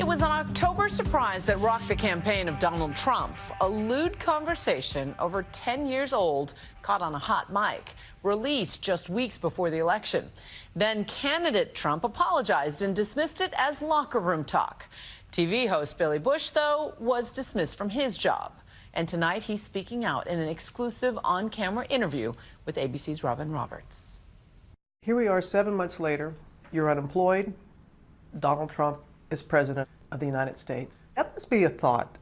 It was an October surprise that rocked the campaign of Donald Trump. A lewd conversation over 10 years old caught on a hot mic, released just weeks before the election. Then candidate Trump apologized and dismissed it as locker room talk. TV host Billy Bush, though, was dismissed from his job. And tonight he's speaking out in an exclusive on-camera interview with ABC's Robin Roberts. Here we are 7 months later. You're unemployed. Donald Trump is president of the United States. That must be a thought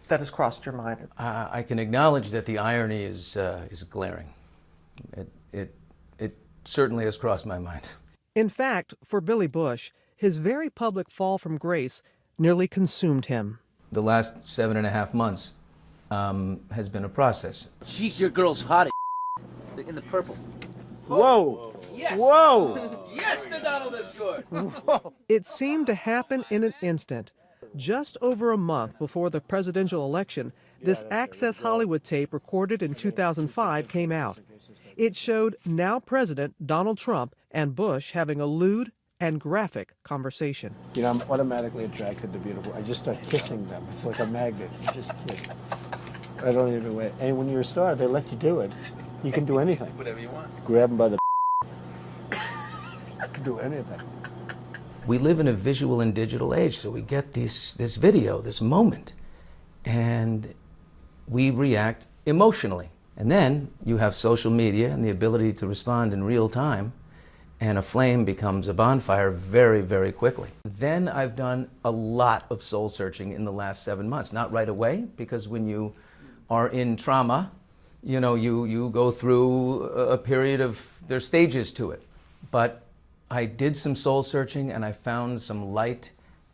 that has crossed your mind. I can acknowledge that the irony is glaring. It certainly has crossed my mind. In fact, for Billy Bush, his very public fall from grace nearly consumed him. The last 7.5 months has been a process. She's your girl's hottie in the purple. Whoa! Yes! Whoa! Yes, the Donald has scored! It seemed to happen in an instant. Just over a month before the presidential election, this Access Hollywood tape recorded in 2005 came out. It showed now President Donald Trump and Bush having a lewd and graphic conversation. You know, I'm automatically attracted to beautiful. I just start kissing them. It's like a magnet. You just kiss. I don't even wait. And when you're a star, they let you do it. You can do anything. Whatever you want. Grab them by the you can do anything. We live in a visual and digital age, so we get this video, this moment, and we react emotionally. And then you have social media and the ability to respond in real time, and a flame becomes a bonfire very, very quickly. Then I've done a lot of soul searching in the last 7 months. Not right away, because when you are in trauma, you know, you go through a period of, there's stages to it. But I did some soul searching and I found some light,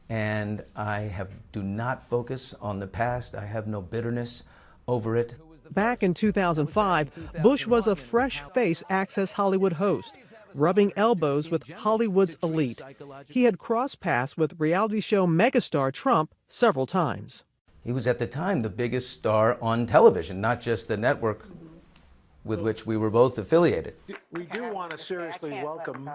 and I do not focus on the past. I have no bitterness over it. Back in 2005, Bush was a fresh-face Access Hollywood host, rubbing elbows with Hollywood's elite. He had crossed paths with reality show megastar Trump several times. He was at the time the biggest star on television, not just the network with which we were both affiliated. We do want to seriously welcome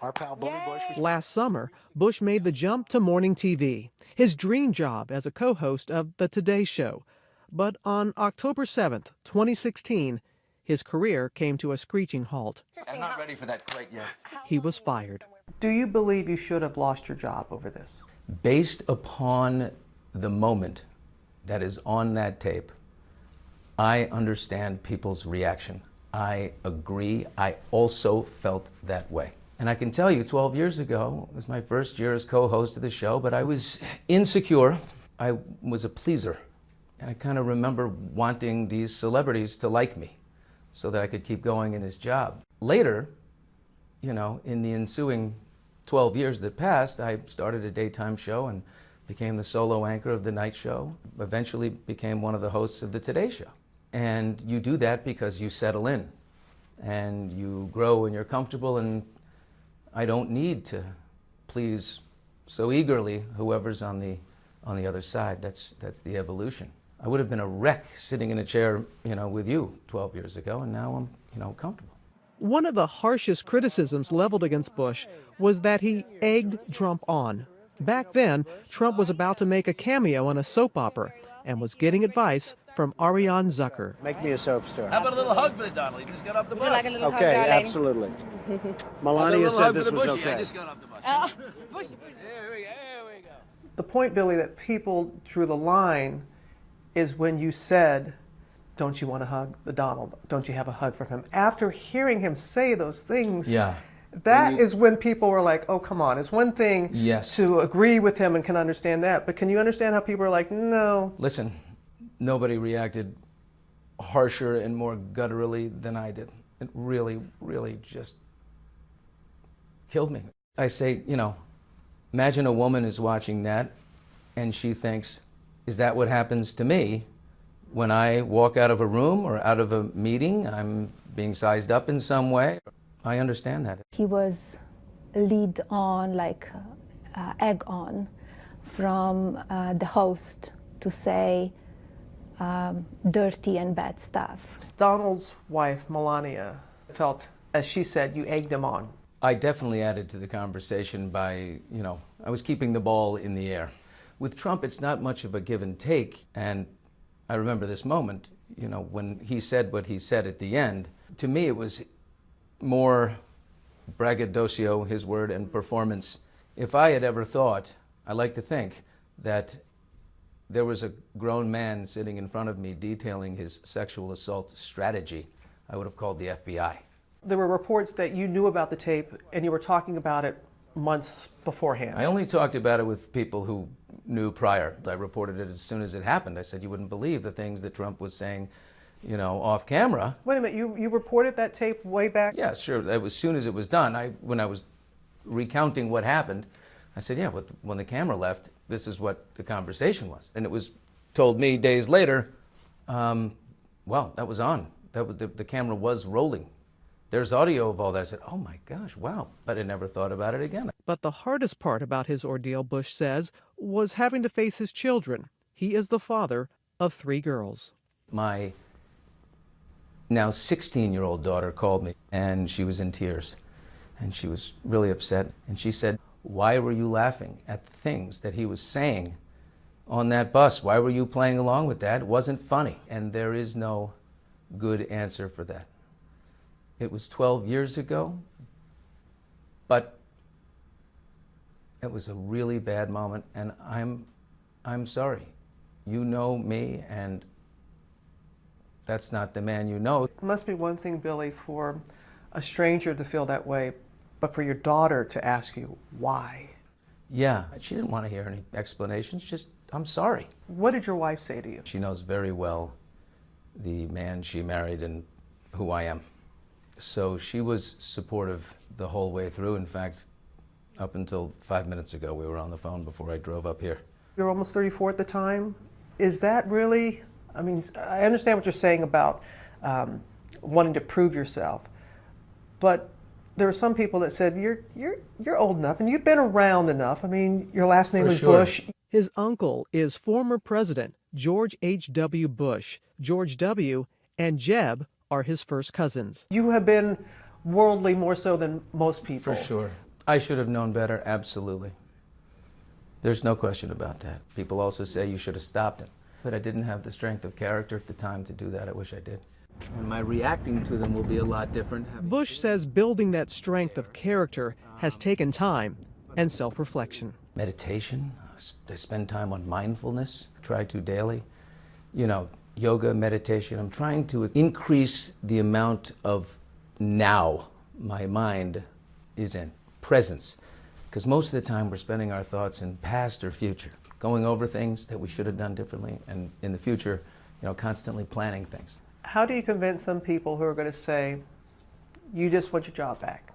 our pal Billy Bush. Last summer, Bush made the jump to morning TV, his dream job as a co-host of The Today Show. But on October 7th, 2016, his career came to a screeching halt. I'm not ready for that quite yet. He was fired. Do you believe you should have lost your job over this? Based upon the moment that is on that tape, I understand people's reaction. I agree. I also felt that way. And I can tell you, 12 years ago, it was my first year as co-host of the show, but I was insecure. I was a pleaser. And I kind of remember wanting these celebrities to like me so that I could keep going in his job. Later, you know, in the ensuing 12 years that passed, I started a daytime show and became the solo anchor of the night show, eventually became one of the hosts of the Today Show. And you do that because you settle in and you grow and you're comfortable, and I don't need to please so eagerly whoever's on the other side. That's the evolution. I would have been a wreck sitting in a chair, you know, with you 12 years ago, and now I'm, you know, comfortable. One of the harshest criticisms leveled against Bush was that he egged Trump on. Back then, Trump was about to make a cameo on a soap opera and was getting advice from Ariane Zucker. Make me a soap star. How about a little hug for the Donald? He just got off the bus. Like a little Okay, hug, darling? absolutely. How about a Melania little said hug this for the was bushy? okay. I just got off the bus. Bushy. There we go. The point, Billy, that people drew the line is when you said, don't you want to hug the Donald? Don't you have a hug for him? After hearing him say those things, Yeah. that is when people were like, oh, come on. It's one thing Yes. to agree with him and can understand that, but can you understand how people are like, no? Listen, nobody reacted harsher and more gutturally than I did. It really, really just killed me. I say, you know, imagine a woman is watching that and she thinks, is that what happens to me when I walk out of a room or out of a meeting? I'm being sized up in some way. I understand that. He was lead on, like egg on, from the host to say dirty and bad stuff. Donald's wife, Melania, felt, as she said, you egged him on. I definitely added to the conversation by, you know, I was keeping the ball in the air. With Trump, it's not much of a give and take. And I remember this moment, you know, when he said what he said at the end. To me, it was more braggadocio, his word, and performance. If I had ever thought, I like to think, that there was a grown man sitting in front of me detailing his sexual assault strategy, I would have called the FBI. There were reports that you knew about the tape and you were talking about it months beforehand. I only talked about it with people who knew prior. I reported it as soon as it happened. I said, you wouldn't believe the things that Trump was saying, you know, off camera. Wait a minute, you reported that tape way back? Yeah, sure. As soon as it was done, when I was recounting what happened, I said, yeah, when the camera left, this is what the conversation was. And it was told me days later, well, that was on. The camera was rolling. There's audio of all that. I said, oh my gosh, wow. But I never thought about it again. But the hardest part about his ordeal, Bush says, was having to face his children. He is the father of 3 girls. My now 16-year-old daughter called me, and she was in tears. And she was really upset. And she said, why were you laughing at the things that he was saying on that bus? Why were you playing along with that? It wasn't funny. And there is no good answer for that. It was 12 years ago, but it was a really bad moment, and I'm sorry. You know me, and that's not the man you know. It must be one thing, Billy, for a stranger to feel that way, but for your daughter to ask you why. Yeah, she didn't want to hear any explanations, just, I'm sorry. What did your wife say to you? She knows very well the man she married and who I am. So she was supportive the whole way through. In fact, up until 5 minutes ago, we were on the phone before I drove up here. You're almost 34 at the time. Is that really, I mean, I understand what you're saying about wanting to prove yourself, but there are some people that said, you're old enough and you've been around enough. I mean, your last name is Bush. His uncle is former President George H.W. Bush. George W. and Jeb are his first cousins. You have been worldly more so than most people. For sure. I should have known better, absolutely. There's no question about that. People also say you should have stopped him. But I didn't have the strength of character at the time to do that. I wish I did. And my reacting to them will be a lot different. Bush says building that strength of character has taken time and self-reflection. Meditation. I spend time on mindfulness. Try to daily. You know, yoga, meditation. I'm trying to increase the amount of now my mind is in, presence. Because most of the time we're spending our thoughts in past or future, going over things that we should have done differently, and in the future, you know, constantly planning things. How do you convince some people who are going to say, you just want your job back?